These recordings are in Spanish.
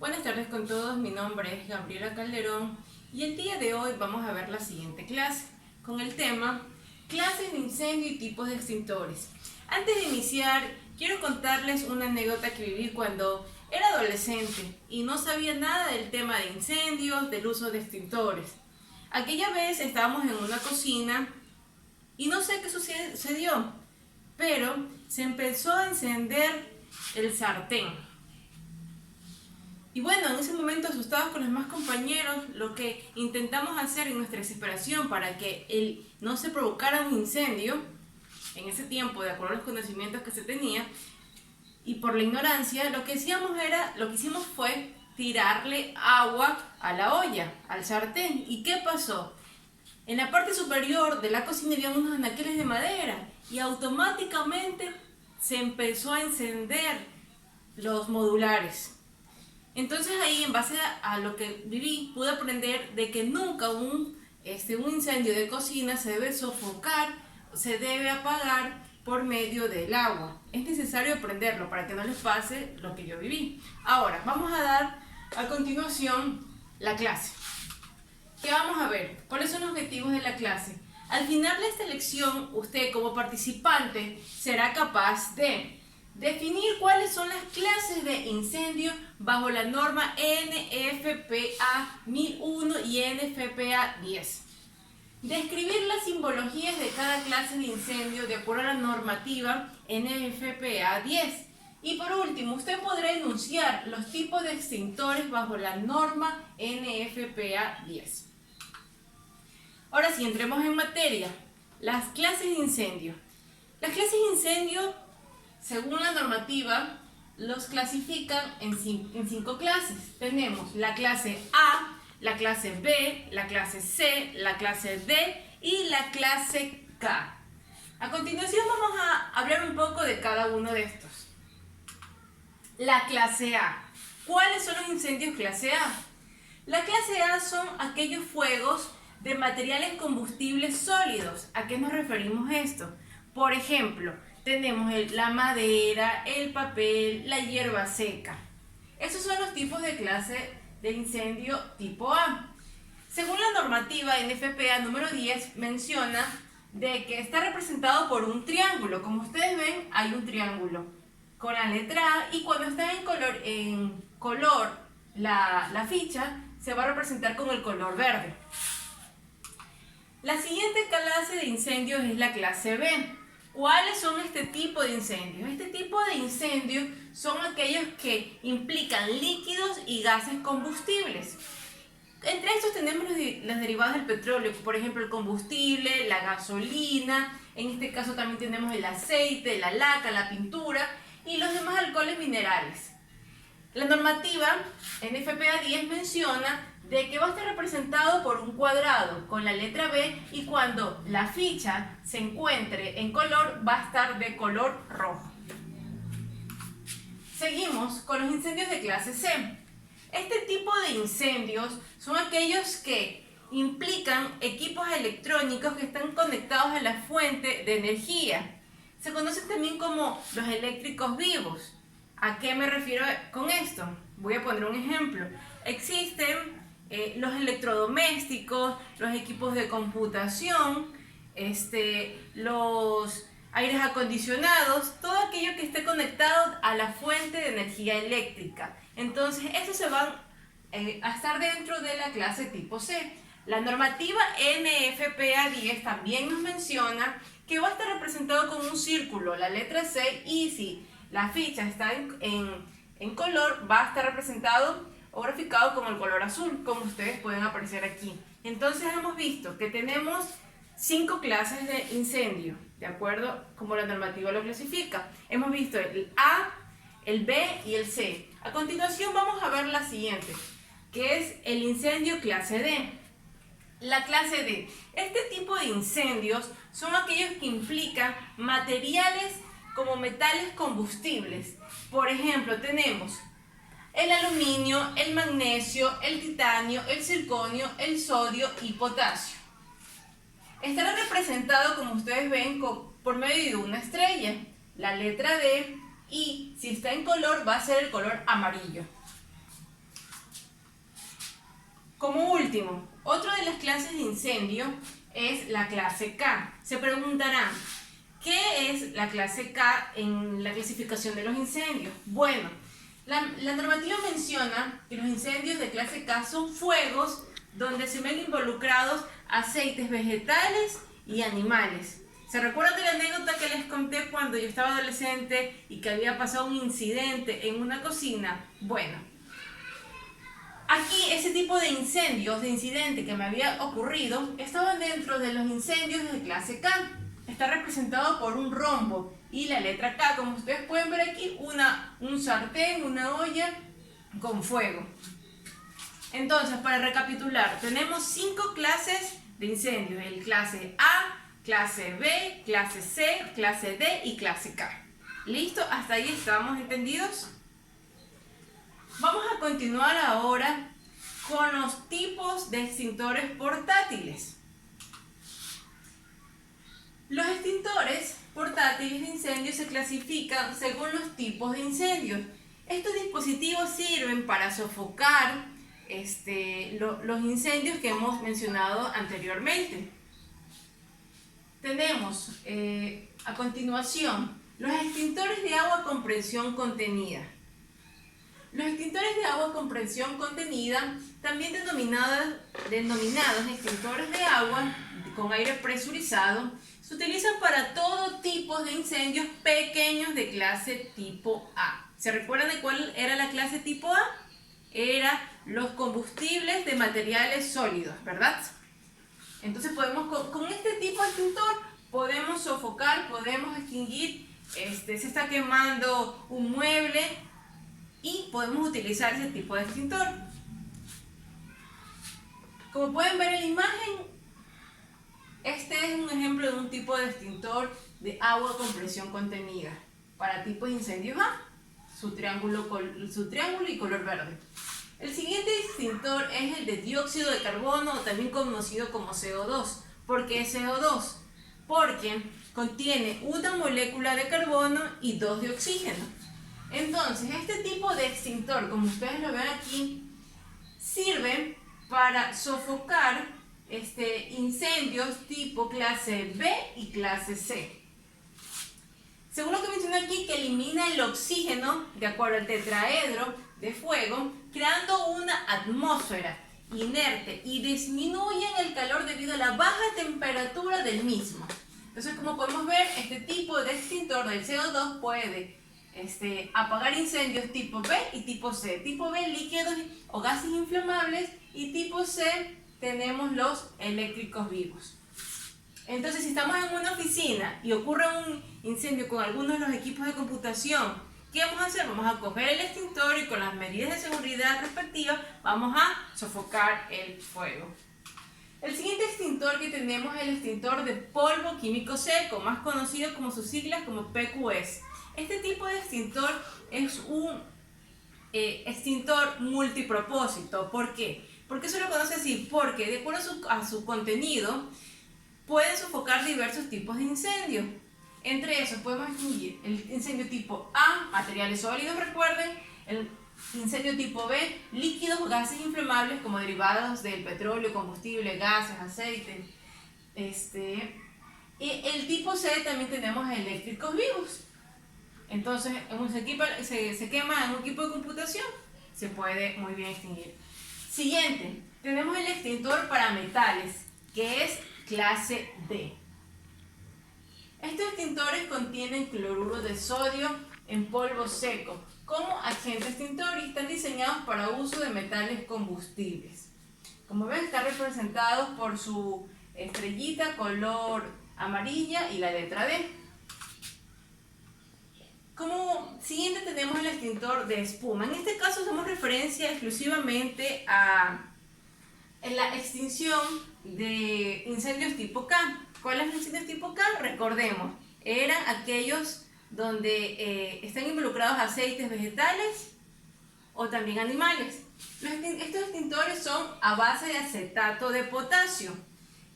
Buenas tardes con todos, mi nombre es Gabriela Calderón y el día de hoy vamos a ver la siguiente clase con el tema Clases de incendio y tipos de extintores. Antes de iniciar, quiero contarles una anécdota que viví cuando era adolescente y no sabía nada del tema de incendios, del uso de extintores. Aquella vez estábamos en una cocina y no sé qué sucedió, pero se empezó a encender el sartén. Y bueno, en ese momento, asustados con los demás compañeros, lo que intentamos hacer en nuestra desesperación para que no se provocara un incendio, en ese tiempo, de acuerdo a los conocimientos que se tenía, y por la ignorancia, lo que hicimos fue tirarle agua a la olla, al sartén. ¿Y qué pasó? En la parte superior de la cocina había unos anaqueles de madera y automáticamente se empezó a encender los modulares. Entonces ahí, en base a lo que viví, pude aprender de que nunca un incendio de cocina se debe sofocar, se debe apagar por medio del agua. Es necesario aprenderlo para que no les pase lo que yo viví. Ahora, vamos a dar a continuación la clase. ¿Qué vamos a ver? ¿Cuáles son los objetivos de la clase? Al final de esta lección, usted como participante será capaz de definir cuáles son las clases de incendio bajo la norma NFPA 1001 y NFPA 10. Describir las simbologías de cada clase de incendio de acuerdo a la normativa NFPA 10. Y por último, usted podrá enunciar los tipos de extintores bajo la norma NFPA 10. Ahora sí, entremos en materia. Las clases de incendio. Las clases de incendio, según la normativa, los clasifican en 5 clases. Tenemos la clase A, la clase B, la clase C, la clase D y la clase K. A continuación vamos a hablar un poco de cada uno de estos. La clase A. ¿Cuáles son los incendios clase A? La clase A son aquellos fuegos de materiales combustibles sólidos. ¿A qué nos referimos esto? Por ejemplo, tenemos la madera, el papel, la hierba seca. Esos son los tipos de clase de incendio tipo A. Según la normativa NFPA número 10, menciona de que está representado por un triángulo. Como ustedes ven, hay un triángulo con la letra A, y cuando está en color la ficha, se va a representar con el color verde. La siguiente clase de incendios es la clase B. ¿Cuáles son este tipo de incendios? Este tipo de incendios son aquellos que implican líquidos y gases combustibles. Entre estos tenemos los derivados del petróleo, por ejemplo el combustible, la gasolina, en este caso también tenemos el aceite, la laca, la pintura y los demás alcoholes minerales. La normativa NFPA 10 menciona de que va a estar representado por un cuadrado con la letra B, y cuando la ficha se encuentre en color va a estar de color rojo. Seguimos con los incendios de clase C. Este tipo de incendios son aquellos que implican equipos electrónicos que están conectados a la fuente de energía. Se conocen también como los eléctricos vivos. ¿A qué me refiero con esto? Voy a poner un ejemplo. Existen los electrodomésticos, los equipos de computación, los aires acondicionados, todo aquello que esté conectado a la fuente de energía eléctrica. Entonces, estos se van a estar dentro de la clase tipo C. La normativa NFPA 10 también nos menciona que va a estar representado con un círculo, la letra C, y si la ficha está en color, va a estar representado o graficado como el color azul, como ustedes pueden apreciar aquí. Entonces hemos visto que tenemos 5 clases de incendio, de acuerdo como la normativa lo clasifica. Hemos visto el A, el B y el C. A continuación vamos a ver la siguiente, que es el incendio clase D. La clase D. Este tipo de incendios son aquellos que implican materiales como metales combustibles. Por ejemplo, tenemos el aluminio, el magnesio, el titanio, el circonio, el sodio y potasio. Estará representado, como ustedes ven, por medio de una estrella, la letra D, y si está en color va a ser el color amarillo. Como último, otra de las clases de incendio es la clase K. Se preguntarán, ¿qué es la clase K en la clasificación de los incendios? Bueno, la normativa menciona que los incendios de clase K son fuegos donde se ven involucrados aceites vegetales y animales. ¿Se recuerdan de la anécdota que les conté cuando yo estaba adolescente y que había pasado un incidente en una cocina? Bueno, aquí ese tipo de incendios, de incidente que me había ocurrido, estaban dentro de los incendios de clase K. Está representado por un rombo y la letra K. Como ustedes pueden ver aquí, un sartén, una olla con fuego. Entonces, para recapitular, tenemos 5 clases de incendios: el clase A, clase B, clase C, clase D y clase K. ¿Listo? ¿Hasta ahí estamos entendidos? Vamos a continuar ahora con los tipos de extintores portátiles. Los extintores portátiles de incendio se clasifican según los tipos de incendios. Estos dispositivos sirven para sofocar los incendios que hemos mencionado anteriormente. Tenemos a continuación los extintores de agua con presión contenida. Los extintores de agua con presión contenida, también denominados extintores de agua con aire presurizado, se utilizan para todo tipo de incendios pequeños de clase tipo A. ¿Se recuerdan de cuál era la clase tipo A? Era los combustibles de materiales sólidos, ¿verdad? Entonces con este tipo de extintor podemos sofocar, podemos extinguir, se está quemando un mueble y podemos utilizar ese tipo de extintor. Como pueden ver en la imagen, este es un ejemplo de un tipo de extintor de agua con presión contenida para tipos de incendios A, su triángulo y color verde. El siguiente extintor es el de dióxido de carbono, o también conocido como CO2. ¿Por qué CO2? Porque contiene una molécula de carbono y 2 de oxígeno. Entonces, este tipo de extintor, como ustedes lo ven aquí, sirve para sofocar incendios tipo clase B y clase C. Según lo que menciona aquí, que elimina el oxígeno de acuerdo al tetraedro de fuego, creando una atmósfera inerte y disminuyen el calor debido a la baja temperatura del mismo. Entonces, como podemos ver, este tipo de extintor del CO2 puede apagar incendios tipo B y tipo C. Tipo B, líquidos o gases inflamables, y tipo C tenemos los eléctricos vivos. Entonces, si estamos en una oficina y ocurre un incendio con algunos de los equipos de computación, ¿qué vamos a hacer? Vamos a coger el extintor y con las medidas de seguridad respectivas vamos a sofocar el fuego. El siguiente extintor que tenemos es el extintor de polvo químico seco, más conocido como sus siglas como PQS. Este tipo de extintor es un extintor multipropósito. ¿Por qué? ¿Por qué se lo conoce así? Porque de acuerdo a su contenido puede sofocar diversos tipos de incendios. Entre esos podemos distinguir el incendio tipo A, materiales sólidos, recuerden, el incendio tipo B, líquidos o gases inflamables como derivados del petróleo, combustible, gases, aceite. Y el tipo C también tenemos eléctricos vivos. Entonces, se quema en un equipo de computación, se puede muy bien extinguir. Siguiente, tenemos el extintor para metales, que es clase D. Estos extintores contienen cloruro de sodio en polvo seco como agente extintor y están diseñados para uso de metales combustibles. Como ven, están representados por su estrellita color amarilla y la letra D. Como siguiente tenemos el extintor de espuma. En este caso hacemos referencia exclusivamente a la extinción de incendios tipo K. ¿Cuáles son los incendios tipo K? Recordemos, eran aquellos donde están involucrados aceites vegetales o también animales. Estos extintores son a base de acetato de potasio.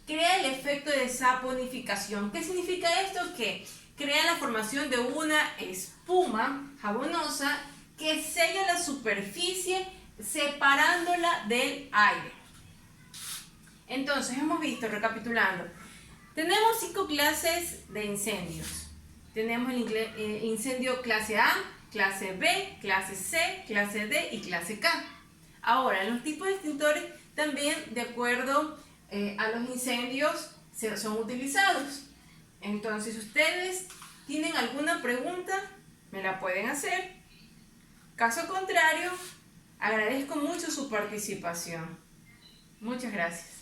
Crea el efecto de saponificación. ¿Qué significa esto? Que crea la formación de una espuma jabonosa que sella la superficie separándola del aire. Entonces hemos visto, recapitulando, tenemos 5 clases de incendios. Tenemos el incendio clase A, clase B, clase C, clase D y clase K. Ahora, los tipos de extintores también de acuerdo a los incendios son utilizados. Entonces, si ustedes tienen alguna pregunta, me la pueden hacer. Caso contrario, agradezco mucho su participación. Muchas gracias.